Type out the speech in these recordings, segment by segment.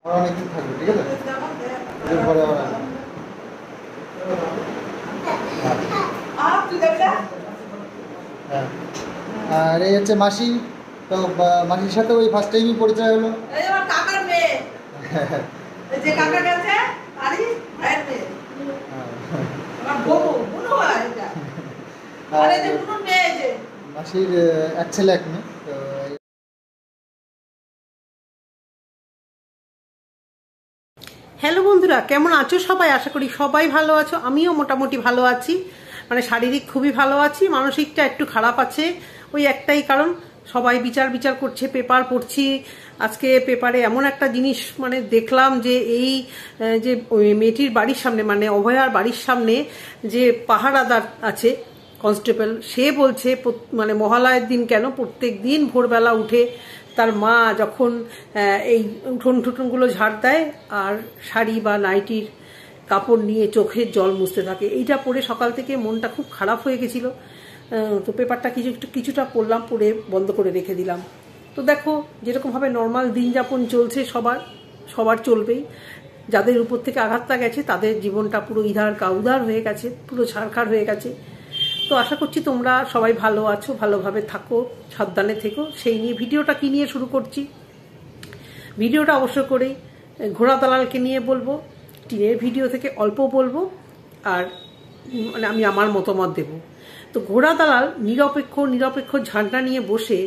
অনেকদিন থাকবে, ঠিক আছে? এর পরে আবার হ্যাঁ। আর এই হচ্ছে মাসি। তো মাসির সাথে ওই ফার্স্ট টাইমই পরিচয় হলো। কাকার মেয়ে যে কাকা গেছে আরে ভাইয়ের মেয়ে আমার বউ বুনু হয় এটা আরে যে বুনুর মেয়ে যে মাসির এক ছেলে এক মেয়ে। তো হ্যালো বন্ধুরা, কেমন আছো সবাই? আশা করি সবাই ভালো আছো। আমিও মোটামুটি ভালো আছি, মানে শারীরিক খুবই ভালো আছি, মানসিকটা একটু খারাপ আছে। ওই একটাই কারণ, সবাই বিচার বিচার করছে, পেপার পড়ছি। আজকে পেপারে এমন একটা জিনিস মানে দেখলাম যে এই যে ওই মেয়েটির বাড়ির সামনে, মানে অভয়ার বাড়ির সামনে যে পাহারাদার আছে কনস্টেবল, সে বলছে মানে মহালয়ের দিন কেন প্রত্যেক দিন ভোরবেলা উঠে তার মা যখন এই উঠোন টুঠোনগুলো ঝাড় দেয় আর শাড়ি বা নাইটির কাপড় নিয়ে চোখের জল মুছতে থাকে। এইটা পড়ে সকাল থেকে মনটা খুব খারাপ হয়ে গেছিলো। তো পেপারটা কিছুটা পড়লাম, পড়ে বন্ধ করে রেখে দিলাম। তো দেখো, যেরকমভাবে নর্মাল দিন যাপন চলছে সবার চলবেই। যাদের উপর থেকে আঘাতটা গেছে তাদের জীবনটা পুরো ইধার কাউদার হয়ে গেছে, পুরো ছাড়খাড় হয়ে গেছে। তো আশা করছি তোমরা সবাই ভালো আছো, ভালোভাবে থাকো, সাবধানে থেকো। সেই নিয়ে ভিডিওটা কি নিয়ে শুরু করছি, ভিডিওটা অবশ্য করেই ঘোড়া দালালকে নিয়ে বলবো। টিনের ভিডিও থেকে অল্প বলবো আর মানে আমি আমার মতামত দেব। তো ঘোড়া দালাল নিরপেক্ষ ঝান্ডা নিয়ে বসে,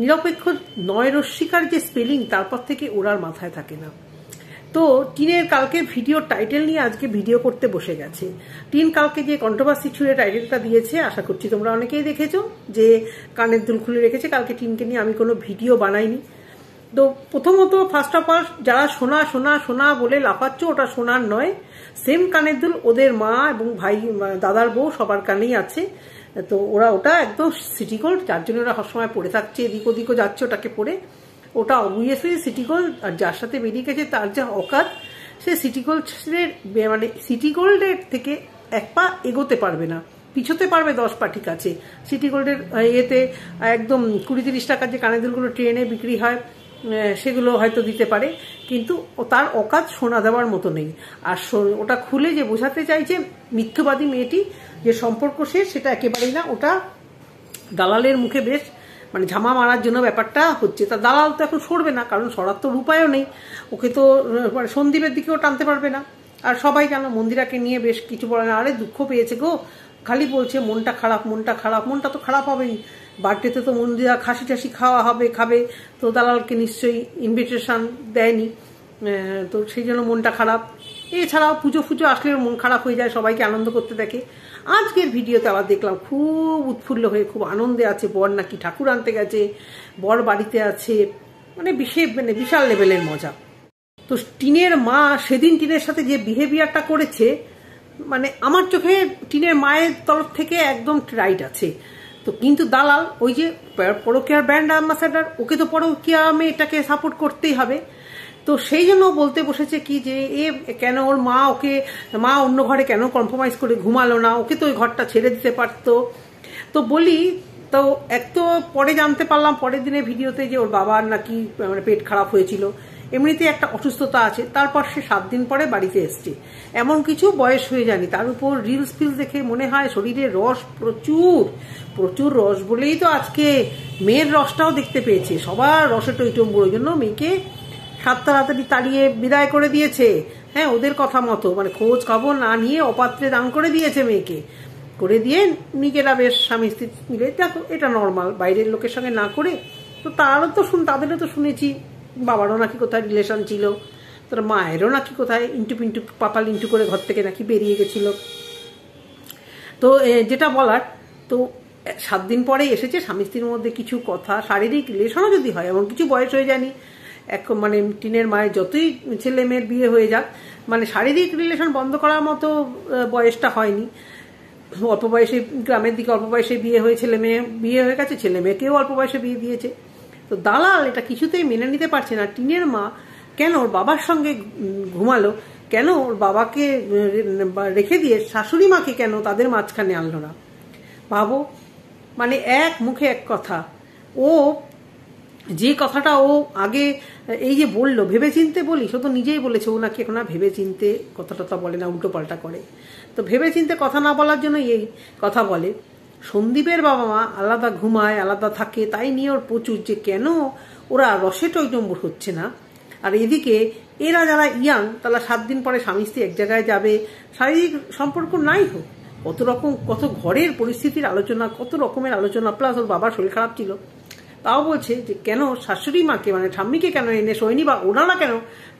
নিরপেক্ষ নয় রস্মিকার যে স্পেলিং তারপর থেকে ওরার মাথায় থাকে না। তো টিনের কালকে ভিডিও টাইটেল নিয়ে আজকে ভিডিও করতে বসে গেছে। টিন কালকে যে কন্ট্রোভার্সি ছুঁড়ে টাইটেলটা দিয়েছে, আশা করছি তোমরা অনেকেই দেখেছো, যে কানের দুল খুলে রেখেছে। কালকে টিনকে নিয়ে আমি কোনো ভিডিও বানাইনি। তো প্রথমত ফার্স্ট অফ অল, যারা সোনা সোনা সোনা বলে লাফাচ্ছ, ওটা সোনার নয়। সেম কানের দুল ওদের মা এবং ভাই, দাদার বউ সবার কানেই আছে। তো ওরা ওটা একদম সিটি গোল্ড, যার জন্য ওরা সবসময় পরে থাকছে, এদিক ওদিকও যাচ্ছে ওটাকে পরে। ওটা অবভিয়াসলি সিটি গোল্ড, আর যার সাথে বেরিয়ে গেছে তার যা অকাত, সে সিটি গোল্ডের মানে সিটি গোল্ডের থেকে এক পা এগোতে পারবে না, পিছোতে পারবে 10 পা, ঠিক আছে। সিটি গোল্ডের ইয়েতে একদম 20-30 টাকার যে কানের দুলগুলো ট্রেনে বিক্রি হয় সেগুলো হয়তো দিতে পারে, কিন্তু তার অকাত সোনা দেওয়ার মতো নেই। আর ওটা খুলে যে বোঝাতে চাইছে মিথ্যবাদী মেয়েটি যে সম্পর্ক শেষ, সেটা একেবারেই না। ওটা দালালের মুখে বেশ মানে ঝামা মারার জন্য ব্যাপারটা হচ্ছে। তা দালাল তো এখন সরবে না, কারণ সরার তো উপায়ও নেই। ওকে তো মানে সন্দীপের দিকেও টানতে পারবে না। আর সবাই জানো মন্দিরাকে নিয়ে বেশ কিছু বলে না, আরে দুঃখ পেয়েছে গো, খালি বলছে মনটা খারাপ মনটা খারাপ। মনটা তো খারাপ হবেই, বার্থডেতে তো মন্দিরা খাসি টাসি খাবে, তো দালালকে নিশ্চয়ই ইনভিটেশন দেয়নি, তো সেই জন্য মনটা খারাপ। এছাড়াও পুজো আসলে মন খারাপ হয়ে যায়, সবাইকে আনন্দ করতে দেখে। আজকের ভিডিওতে আবার দেখলাম খুব উৎফুল্ল হয়ে খুব আনন্দে আছে, বর নাকি ঠাকুর আনতে গেছে, বর বাড়িতে আছে, মানে বিশাল লেভেলের মজা। তো টিনের মা সেদিন টিনের সাথে যে বিহেভিয়ারটা করেছে, মানে আমার চোখে টিনের মায়ের তরফ থেকে একদম রাইট আছে। তো কিন্তু দালাল ওই যে পরকীয়ার ব্র্যান্ড অ্যাম্বাসাডার, ওকে তো পরকীয়া মেয়েটাকে সাপোর্ট করতেই হবে। তো সেই জন্য বলতে বসেছে কি যে কেন ওর মা অন্য ঘরে কেন কম্প্রোমাইজ করে ঘুমালো না, ওকে তো ওই ঘরটা ছেড়ে দিতে পারতো। তো বলি, তো এক তো পরে জানতে পারলাম পরের দিনের ভিডিওতে যে ওর বাবার নাকি মানে পেট খারাপ হয়েছিল, এমনিতে একটা অসুস্থতা আছে। তারপর সে 7 দিন পরে বাড়িতে এসছে, এমন কিছু বয়স হয়ে যায়নি। তার উপর রিলস ফিলস দেখে মনে হয় শরীরে রস প্রচুর রস বলেই তো আজকে মেয়ের রসটাও দেখতে পেয়েছে। সবার রসে টইটম্বুর জন্য মেয়েকে 7 তাড়াতাড়ি তাড়িয়ে বিদায় করে দিয়েছে। হ্যাঁ, ওদের কথা মতো মানে খোঁজ খবর না নিয়ে অপাত্রে দান করে দিয়েছে মেয়েকে, করে দিয়ে নিজেরা বেশ স্বামী স্ত্রী মিলে, দেখো এটা নর্মাল, বাইরের লোকের সঙ্গে না করে। তো তাদেরও তো শুনেছি বাবারও নাকি কোথায় রিলেশন ছিল, তার মায়েরও নাকি কোথায় ইন্টু পাপাল ইন্টু করে ঘর থেকে নাকি বেরিয়ে গেছিল। তো যেটা বলার, তো 7 দিন পরে এসেছে, স্বামী স্ত্রীর মধ্যে কিছু কথা, শারীরিক রিলেশনও যদি হয়, এমন কিছু বয়স হয়ে যায়নি। মানে টিনের মায়ের যতই ছেলে মেয়ের বিয়ে হয়ে যাক, মানে শারীরিক রিলেশন বন্ধ করার মতো বয়সটা হয়নি। অল্প বয়সে গ্রামের দিকে অল্প বয়সে বিয়ে হয়ে ছেলে মেয়ে বিয়ে হয়ে গেছে, ছেলে মেয়েকেও অল্প বয়সে বিয়ে দিয়েছে। তো দালাল এটা কিছুতেই মেনে নিতে পারছে না। টিনের মা কেন ওর বাবার সঙ্গে ঘুমালো, কেন ওর বাবাকে রেখে দিয়ে শাশুড়ি মাকে কেন তাদের মাঝখানে আনলো না। ভাবো, মানে এক মুখে এক কথা। ও যে কথাটা ও আগে এই যে বললো ভেবে চিনতে বলি, সে তো নিজেই বলেছে ও নাকি এখন আর ভেবে চিনতে কথাটা বলে না, উল্টো পাল্টা করে। তো ভেবে চিনতে কথা না বলার জন্য এই কথা বলে। সন্দীপের বাবা মা আলাদা ঘুমায়, আলাদা থাকে, তাই নিয়ে ওর প্রচুর যে কেন ওরা রসে টৈটম্বর হচ্ছে না। আর এদিকে এরা যারা ইয়াং তারা 7 দিন পরে স্বামী স্ত্রী এক জায়গায় যাবে, শারীরিক সম্পর্ক নাই হোক, কত রকম কত ঘরের পরিস্থিতির আলোচনা, কত রকমের আলোচনা, প্লাস ওর বাবার শরীর খারাপ ছিল, তাও বলছে যে কেন শাশুড়ি মাকে মানে ঠাম্মিকে কেন এনে শোয়নি, বা ওনারা কেন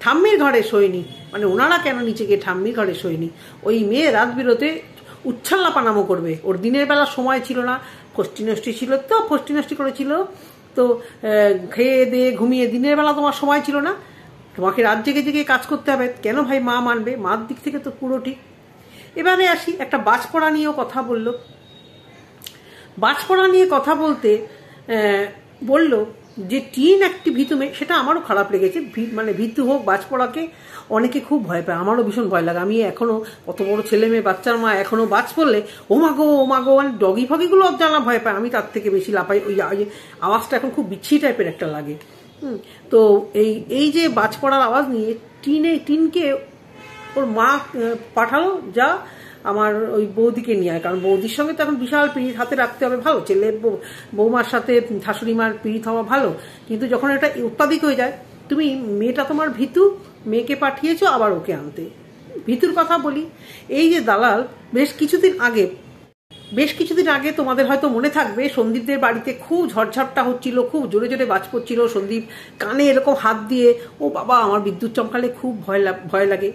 ঠাম্মির ঘরে শোয়নি, মানে ওনারা কেন নিচে গিয়ে ঠাম্মির ঘরে শোয়নি। ওই মেয়ে রাত বিরতে উচ্ছাল্লা পানামো করবে, ওর দিনের বেলা সময় ছিল না, ফষ্টি নষ্টি ছিল, তো ফষ্টি নষ্টি করেছিল, তো খেয়ে দিয়ে ঘুমিয়ে দিনের বেলা তোমার সময় ছিল না, তোমাকে রাত জেগে জেগে কাজ করতে হবে, কেন ভাই মা মানবে? মার দিক থেকে তো পুরো ঠিক। এবারে আসি, একটা বাজ পড়া নিয়েও কথা বললো। বাজ পড়া নিয়ে কথা বলতে বলল যে টিন একটি ভীতু মেয়ে, সেটা আমারও খারাপ লেগেছে। মানে ভীতু হোক, বাজ পড়াকে অনেকে খুব ভয় পায়, আমারও ভীষণ ভয় লাগে। আমি এখনো কত বড় ছেলে মেয়ে বাচ্চার মা, এখনো বাজ পড়লে ও মাগো মানে ডগি ফগিগুলো জানা ভয় পায়, আমি তার থেকে বেশি লাফাই। ওই আওয়াজটা এখন খুব বিচ্ছি টাইপের একটা লাগে। তো এই যে বাজ পড়ার আওয়াজ নিয়ে টিনকে ওর মা পাঠালো, যা আমার ওই বৌদিকে নিয়ে আয়, কারণ বৌদির সঙ্গে তো এখন বিশাল পিড়িত হাতে রাখতে হবে। ভালো ছেলে বৌমার সাথে শাশুড়ি মার পিড়িত হওয়া ভালো, কিন্তু যখন এটা অত্যাধিক হয়ে যায়, তুমি মেয়েটা তোমার ভীতু, মেয়েকে পাঠিয়েছো আবার ওকে আনতে। ভীতুর কথা বলি, এই যে দালাল বেশ কিছুদিন আগে তোমাদের হয়তো মনে থাকবে সন্দীপদের বাড়িতে খুব ঝড়ঝাপটা হচ্ছিল, খুব জোরে জোরে বাজ পড়ছিল, সন্দীপ কানে এরকম হাত দিয়ে ও বাবা আমার বিদ্যুৎ চমকালে খুব ভয় লাগে,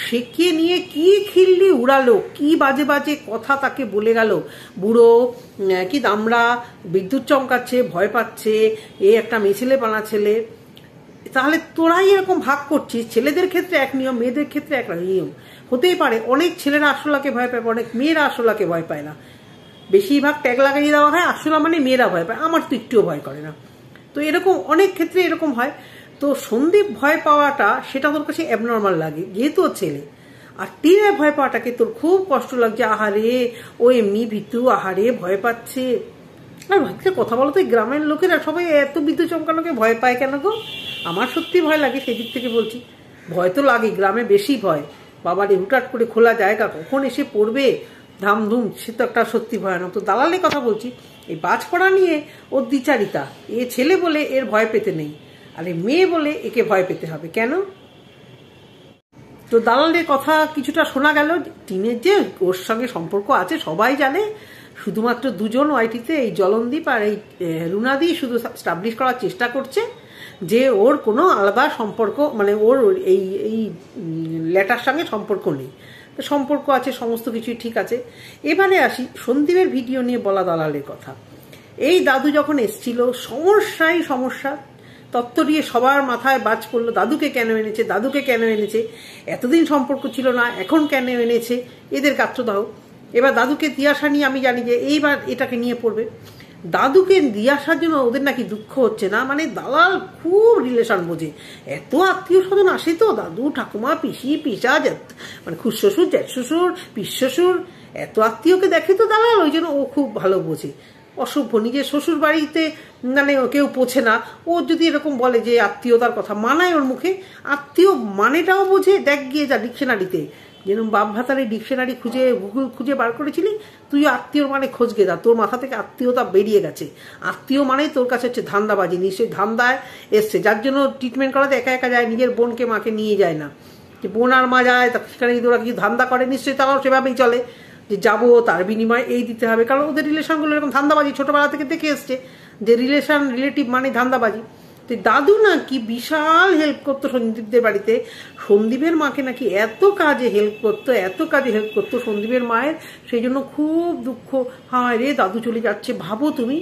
সেকে নিয়ে কি খিল্লি উড়ালো, কি বাজে বাজে কথা তাকে বলে গেল, বুড়ো কি দামড়া, বিদ্যুৎ চমকাচ্ছে, ভয় পাচ্ছে, এ একটা মেছেলে পানা ছেলে। তাহলে তোরাই এরকম ভাগ করছিস, ছেলেদের ক্ষেত্রে এক নিয়ম, মেয়েদের ক্ষেত্রে এক নিয়ম। হতেই পারে অনেক ছেলেরা আরশোলাকে ভয় পায়, অনেক মেয়েরা আরশোলাকে ভয় পায় না, বেশিরভাগ ট্যাগ লাগিয়ে দেওয়া হয় আরশোলা মানে মেয়েরা ভয় পায়, আমার তো একটুও ভয় করে না। তো এরকম অনেক ক্ষেত্রে এরকম হয়। তো সন্দীপ ভয় পাওয়াটা সেটা তোর কাছে অ্যাবনর্মাল লাগে যেহেতু ও ছেলে, আর টিনের ভয় পাওয়াটাকে তোর খুব কষ্ট লাগছে, আহারে ও এমনি ভীতু, আহারে ভয় পাচ্ছে। আর ভাবতে কথা বলো তো, গ্রামের লোকেরা সবাই এত বিদ্যুৎ চমকানোকে ভয় পায় কেন গো? আমার সত্যি ভয় লাগে, সেই দিক থেকে বলছি, ভয় তো লাগে, গ্রামে বেশি ভয়। বাবারে হুটহাট করে খোলা জায়গা কখন এসে পড়বে ধামধুম, সে তো একটা সত্যি ভয়ানক। তো দালালের কথা বলছি, এই বাজ পড়া নিয়ে ওর দ্বিচারিতা, এ ছেলে বলে এর ভয় পেতে নেই, আর এই মেয়ে বলে একে ভয় পেতে হবে কেন? তো দালালের কথা কিছুটা শোনা গেল, টিনের যে ওর সঙ্গে সম্পর্ক আছে সবাই জানে, শুধুমাত্র দুজন ওয়াইটিতে, এই জলনদীপ আর এই রুনাদি শুধু স্টাবলিশ করার চেষ্টা করছে যে ওর কোনো আলাদা সম্পর্ক, মানে ওর এই লেটার সঙ্গে সম্পর্ক নেই। তো সম্পর্ক আছে, সমস্ত কিছুই ঠিক আছে। এবারে আসি সন্দীপের ভিডিও নিয়ে বলা দালালের কথা। এই দাদু যখন এসছিল, সমস্যা তত্ত্ব দিয়ে সবার মাথায় বাজ পড়লো, দাদুকে কেন এনেছে, এতদিন সম্পর্ক ছিল না, এখন কেন এনেছে, এদের গাত্রদাহ। এবার দাদুকে দিয়ে আসা নিয়ে আমি জানি যে এইবার এটাকে নিয়ে পড়বে। দাদুকে দিয়ে আসার জন্য ওদের নাকি দুঃখ হচ্ছে না, মানে দালাল খুব রিলেশন বোঝে, এত আত্মীয় স্বজন আসে তো, দাদু ঠাকুমা পিসি পিসা, মানে খুশশ্বশুর জ্যাঠশ্বশুর পিসশ্বশুর, এত আত্মীয়কে দেখে তো দালাল, ওই জন্য ও খুব ভালো বোঝে। অসভ্য, নিজের শ্বশুর বাড়িতে মানে কেউ পোছে না, ও যদি এরকম বলে যে আত্মীয়তার কথা, মানায় ওর মুখে, আত্মীয় মানেটাও বোঝে। দেখ গিয়ে যা ডিকশনারিতে, যেরকম বাপ ভাতারে ডিকশনারি খুঁজে গুগল খুঁজে বার করেছিলি, তুই আত্মীয়র মানে খোঁজ গে দা, তোর মাথা থেকে আত্মীয়তা বেরিয়ে গেছে। আত্মীয় মানে তোর কাছে হচ্ছে ধান্দাবাজি, নিশ্চয়ই ধান্দায় এসছে, যার জন্য ট্রিটমেন্ট করাতে একা একা যায়, নিজের বোনকে মাকে নিয়ে যায় না, যে বোন আর মা যায় সেখানে যদি ওরা কিছু ধান্দা করে, নিশ্চয়ই তারাও সেভাবেই চলে, যে যাবো তার বিনিময়ে এই দিতে হবে, কারণ ওদের রিলেশনগুলো এরকম ধান্দাবাজি ছোটবেলা থেকে দেখে এসছে, যে রিলেটিভ মানে ধান্দাবাজি। তো দাদু নাকি বিশাল হেল্প করতো সন্দীপদের বাড়িতে, সন্দীপের মাকে নাকি এত কাজে হেল্প করতো সন্দীপের মায়ের, সেই জন্য খুব দুঃখ, হায় রে দাদু চলে যাচ্ছে। ভাবো তুমি,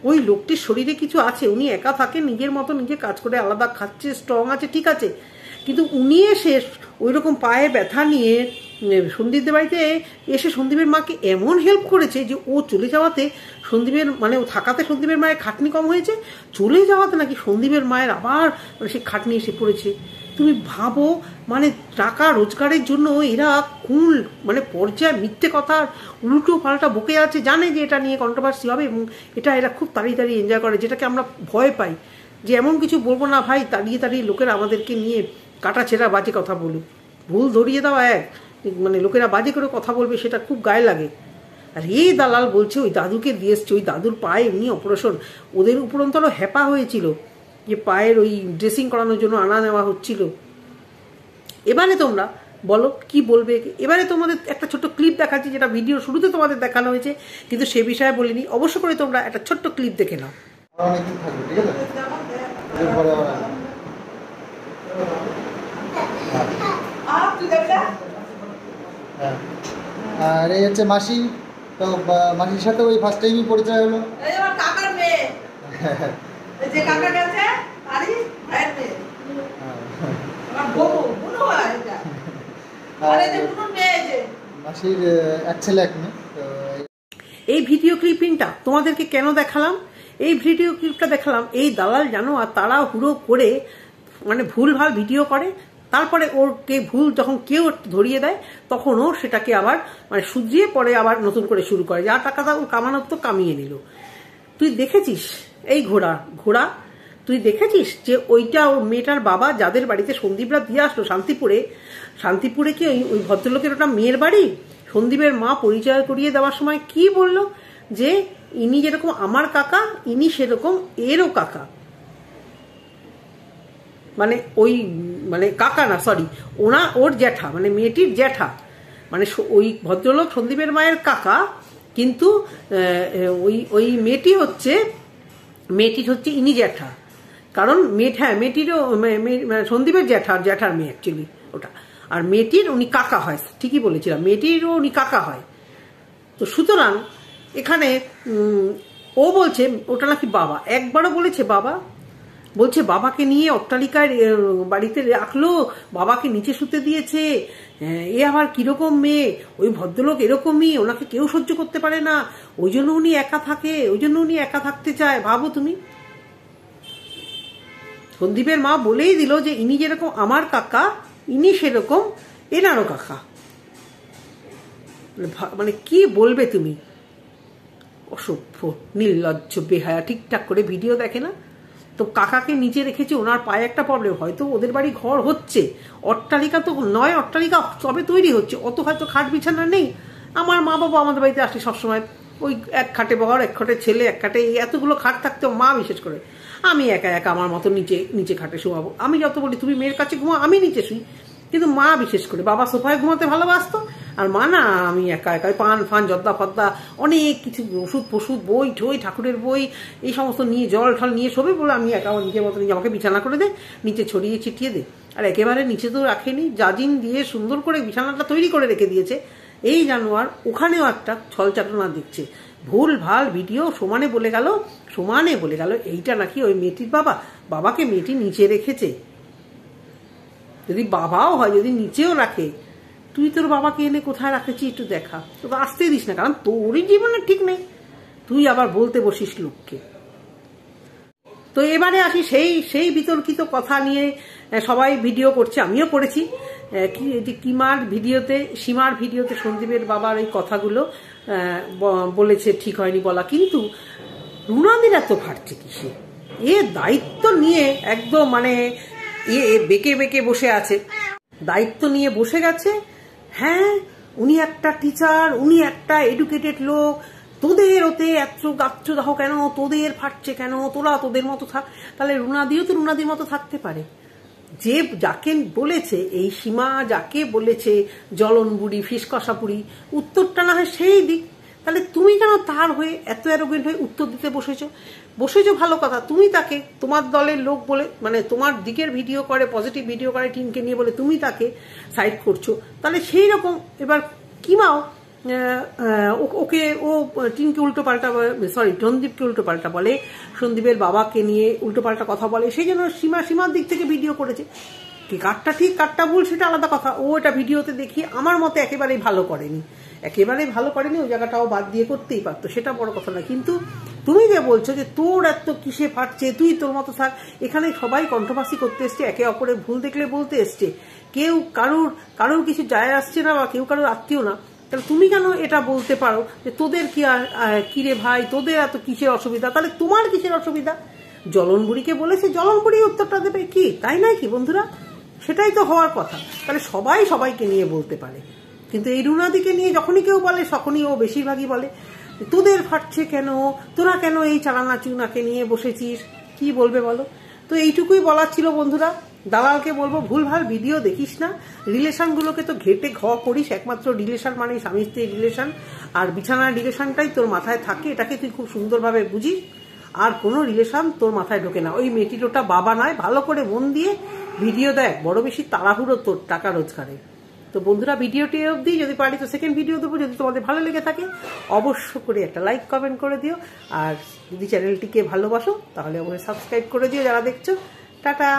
ওই লোকটির শরীরে কিছু আছে, উনি একা থাকে, নিজের মতো নিজে কাজ করে আলাদা খাচ্ছে, স্ট্রং আছে, ঠিক আছে, কিন্তু উনি এসে ওই রকম পায়ে ব্যথা নিয়ে সন্দীপদের বাড়িতে এসে সন্দীপের মাকে এমন হেল্প করেছে যে ও চলে যাওয়াতে সন্দীপের মানে ও থাকাতে সন্দীপের মায়ের খাটনি কম হয়েছে, চলে যাওয়াতে নাকি সন্দীপের মায়ের আবার মানে সে খাটনি এসে পড়েছে। তুমি ভাবো, মানে টাকা রোজগারের জন্য এরা কোন মানে পর্যায়ে মিথ্যে কথার উল্টো পাল্টা বকে আছে, জানে যে এটা নিয়ে কন্ট্রোভার্সি হবে এবং এটা এরা খুব তাড়াতাড়ি এনজয় করে, যেটাকে আমরা ভয় পাই। যে এমন কিছু বলবো না ভাই, তাড়িয়ে তাড়িয়ে লোকেরা আমাদেরকে নিয়ে কাটা ছেঁড়া বাজে কথা বলুক, ভুল ধরিয়ে দেওয়া এক, মানে লোকেরা বাজে করে কথা বলবে সেটা খুব গায়ে লাগে। আর এই দালাল বলছে ওই দাদুকে দিয়ে এসছে, ওই দাদুর পায়ে এমনি অপারেশন, ওদের উপরন্ত আরও হ্যাপা হয়েছিল যে পায়ের ওই ড্রেসিং করানোর জন্য আনা নেওয়া হচ্ছিল। এবারে তোমরা বলো কি বলবে। এবারে তোমাদের একটা ছোট্ট ক্লিপ দেখাচ্ছি, যেটা ভিডিও শুরুতে তোমাদের দেখানো হয়েছে কিন্তু সে বিষয়ে বলিনি। অবশ্য করে তোমরা একটা ছোট্ট ক্লিপ দেখে নাও। অনেকদিন থাকবে, ঠিক আছে? ওদের ঘরে আবার আসবে। হ্যাঁ, আর এই হচ্ছে মাসি। তো মাসির সাথে ওই ফার্স্ট টাইমই পরিচয় হলো। কাকার মেয়ে, যে কাকা গেছে আরে ভাইয়ের মেয়ে, আমার বউ বুনু হয় এটা, আরে যে বুনু মেয়ে, যে মাসির এক ছেলে এক মেয়ে। তো এই ভিডিও ক্লিপিংটা তোমাদেরকে কেন দেখালাম? এই ভিডিও ক্লিপটা দেখালাম এই দালাল জানো আর তারা হুড়ো করে মানে ভুলভাল ভিডিও করে, তারপরে ওরকে ভুল যখন কেউ ধরিয়ে দেয় তখন ও সেটাকে আবার মানে শুধরিয়ে পরে আবার নতুন করে শুরু করে, যা টাকাটা ও কামানোর তো কামিয়ে নিল। তুই দেখেছিস এই ঘোড়া তুই দেখেছিস যে ওইটা ওর মেয়েটার বাবা যাদের বাড়িতে সন্দীপরা দিয়ে আসলো শান্তিপুরে কি ওই ভদ্রলোকের ওটা মেয়ের বাড়ি? সন্দীপের মা পরিচয় করিয়ে দেওয়ার সময় কি বলল যে ইনি যেরকম আমার কাকা ইনি সেরকম এরও কাকা, মানে ওই মানে কাকা না সরি ওর জ্যাঠা, মানে মেয়েটির জ্যাঠা, মানে ওই ভদ্রলোক সন্দীপের মায়ের কাকা, কিন্তু ওই মেয়েটির হচ্ছে ইনি জ্যাঠা। কারণ মেয়েটিরও সন্দীপের জ্যাঠার মেয়ে অ্যাকচুয়ালি ওটা, আর মেয়েটির উনি কাকা হয়, ঠিকই বলেছিলাম, মেয়েটিরও উনি কাকা হয়। তো সুতরাং এখানে ও বলছে ওটা নাকি বাবা, একবারও বলেছে বাবা, বলছে বাবাকে নিয়ে অট্টালিকার বাড়িতে রাখলো, বাবাকে নিচে শুতে দিয়েছে, এ আবার কিরকম মেয়ে, ওই ভদ্রলোক এরকমই, ওনাকে কেউ সহ্য করতে পারে না, ওই জন্য উনি একা থাকে, ওই জন্য উনি একা থাকতে চায়। ভাবো তুমি, সন্দীপের মা বলেই দিল যে ইনি যেরকম আমার কাকা ইনি সেরকম এনারও কাকা। মানে কি বলবে তুমি? অসভ্য, নির্লজ্জ, বেহায়া, ঠিকঠাক করে ভিডিও দেখে না তো। কাকাকে নিচে রেখেছে, ওনার পায়ে একটা প্রবলেম, হয়তো ওদের বাড়ি ঘর হচ্ছে, অট্টালিকা তো নয়, অট্টালিকা তবে তৈরি হচ্ছে, অত হয়তো খাট বিছানা নেই। আমার মা বাবা আমাদের বাড়িতে আসলে সবসময় ওই এক খাটে বর, এক খাটে ছেলে, এক খাটে এতগুলো খাট থাকতেও মা বিশেষ করে আমি একা একা আমার মতো নিচে খাটে শোয়াবো। আমি যত বলি তুমি মেয়ের কাছে ঘুমা, আমি নিচে শুই, কিন্তু মা বিশেষ করে বাবা সোফায় ঘুমাতে ভালোবাসতো, আর মা না আমি একা একা পান ফান জর্দা ফদ্দা অনেক কিছু ওষুধ বই ঠই ঠাকুরের বই এই সমস্ত নিয়ে জল ঠল নিয়ে শোবে বলে আমি একা নিজের মতো আমাকে বিছানা করে দে, নিচে ছড়িয়ে ছিটিয়ে দে। আর একেবারে নিচে তো রাখেনি, জাজিন দিয়ে সুন্দর করে বিছানাটা তৈরি করে রেখে দিয়েছে। এই জানোয়ার ওখানেও একটা ছল চাটনা দিচ্ছে, ভুল ভাল ভিডিও সমানে বলে গেল এইটা নাকি ওই মেয়েটির বাবাকে মেয়েটি নিচে রেখেছে। যদি বাবাও হয়, যদি নিচেও রাখে, তুই তোর বাবাকে এনে কোথায় রাখেছি একটু দেখা, তোকে আসতে দিস না, কারণ তোরই জীবনে ঠিক নেই, তুই আবার বলতে বসিস লোককে। তো এবারে আসি সেই বিতর্কিত কথা নিয়ে সবাই ভিডিও করছে, আমিও করেছি। সীমার ভিডিওতে সন্দীপের বাবার এই কথাগুলো বলেছে, ঠিক হয়নি বলা, কিন্তু রুনাদির এত ফাটছে কিসে? এ দায়িত্ব নিয়ে একদম মানে বেঁকে বসে আছে, দায়িত্ব নিয়ে বসে গেছে। হ্যাঁ, উনি একটা টিচার, উনি একটা এডুকেটেড লোক, তোদের ওতে এত গাচ্ছ দাহ কেন, তোদের ফাটছে কেন, তোরা তোদের মতো থাক। তাহলে রুনাদিও তো রুনাদির মতো থাকতে পারে। যে যাকে বলেছে এই সীমা, যাকে বলেছে জ্বলন বুড়ি, ফিসকষা বুড়ি, উত্তরটা না হয় সেই দিক। তাহলে তুমি কেন তার হয়ে এত অ্যারোগেন্ট হয়ে উত্তর দিতে বসেছো ভালো কথা, তুমি তাকে তোমার দলের লোক বলে, মানে তোমার দিকের ভিডিও করে, পজিটিভ ভিডিও করে টিমকে নিয়ে বলে তুমি তাকে সাইড করছো। তাহলে সেই রকম এবার কিমাও ও টিমকে উল্টো পাল্টা, সন্দীপকে উল্টো পাল্টা বলে, সন্দীপের বাবাকে নিয়ে উল্টো পাল্টা কথা বলে, সেই জন্য সীমার দিক থেকে ভিডিও করেছে। কারটা ঠিক কারটা ভুল সেটা আলাদা কথা, ও এটা ভিডিওতে দেখি আমার মতে একেবারেই ভালো করেনি, ওই জায়গাটাও বাদ দিয়ে করতেই পারতো, সেটা বড় কথা না। কিন্তু তুমি যে বলছো যে তোর এত কিসে ফাটছে, তুই তোর মতো থাক, এখানে সবাই কন্ট্রোভার্সি করতে এসছে, একে অপরের ভুল দেখলে বলতে এসছে, কেউ কারোর কিছু যায় আসছে না, বা কেউ কারোর আত্মীয় না। তাহলে তুমি কেন এটা বলতে পারো যে তোদের কি রে ভাই, তোদের এত কিসের অসুবিধা? তাহলে তোমার কিসের অসুবিধা? জলনবুড়িকে বলেছে, জলনবুড়ি উত্তরটা দেবে কি, তাই নয় কি বন্ধুরা? সেটাই তো হওয়ার কথা। তাহলে সবাই সবাইকে নিয়ে বলতে পারে, কিন্তু এই রুনাদিকে নিয়ে যখনই কেউ বলে তখনই ও বেশিরভাগই বলে তোদের ফাটছে কেন, তোরা কেন এই চালানা চুনাকে নিয়ে বসেছিস, কি বলবে বলো? তো এইটুকুই বলার ছিল বন্ধুরা। দালালকে বলবো ভুলভাল ভিডিও দেখিস না, রিলেশনগুলোকে তো ঘেটে করিস, একমাত্র রিলেশন মানে স্বামী স্ত্রীর রিলেশন আর বিছানার রিলেশনটাই তোর মাথায় থাকে, এটাকে তুই খুব সুন্দরভাবে বুঝিস। আর কোনো রিলেশন তোর মাথায় ঢোকে না। ওই মেয়েটির ওটা বাবা নয়, ভালো করে মন দিয়ে ভিডিও দেখ, বড় বেশি তাড়াহুড়ো তোর টাকা রোজগারে। তো বন্ধুরা ভিডিওটি অবধি, যদি পারি তো সেকেন্ড ভিডিও দেবো। যদি তোমাদের ভালো লেগে থাকে অবশ্য করে একটা লাইক কমেন্ট করে দিও, আর যদি চ্যানেলটিকে ভালোবাসো তাহলে অবশ্যই সাবস্ক্রাইব করে দিও যারা দেখছো। টাটা।